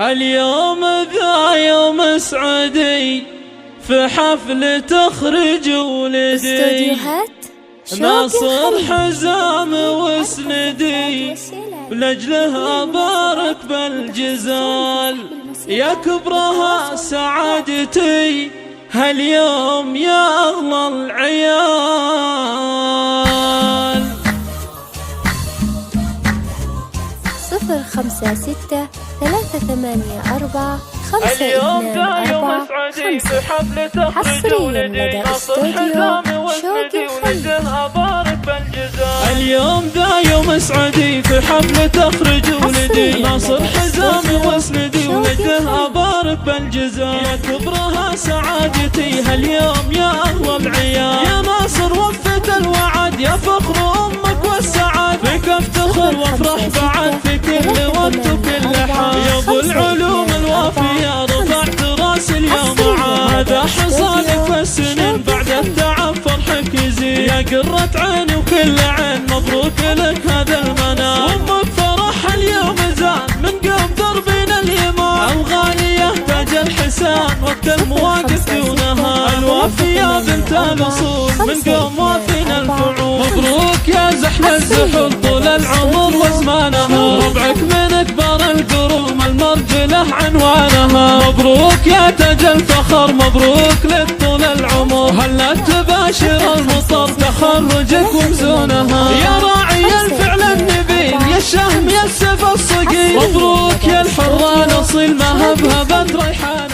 اليوم ذا يوم سعدي في حفل تخرج ولدي ناصر حزام وسندي لأجلها بارك بالجزال يا كبرها سعادتي هاليوم يا أغلى العيال. 056-384-524 حصريا لدى استوديو شوقي اليوم ذا يوم سعدي في حفل تخرج ولدي ناصر حزام وسندي ولدها بارك بالجزال يا كبرها سعادتي هاليوم يا أغلى العيال. يا ناصر وفت الوعد يا فخر أمك والسعاد بك افتخر وافرح بعد في كل وقت وكل حال. يا ابو العلوم الوافية رفعت راس اليوم عاد حصادك فالسنين بعد التعب فرحك يزيد يا قرة عيني وكل عين مبروك لك هذا المنال. وامك فرح اليوم زاد من قلب دربنا اليمان الغالية تاج الحسان وقت المواقف دونها الوافية بنت الاصول من قوم وافينا الفعول. مبروك يا زحم الزحول طول العمر وزمانها ربعك من اكبر القروم المرجله عنوانها. مبروك يا تاج الفخر مبروك لك طول العمر هلا تباشر المطر تخرجك ومزونها. يا راعي الفعل النبيل يا الشهم يا السيف الصقيل مبروك يا الحرة الاصيل ما هبها بد ريحان.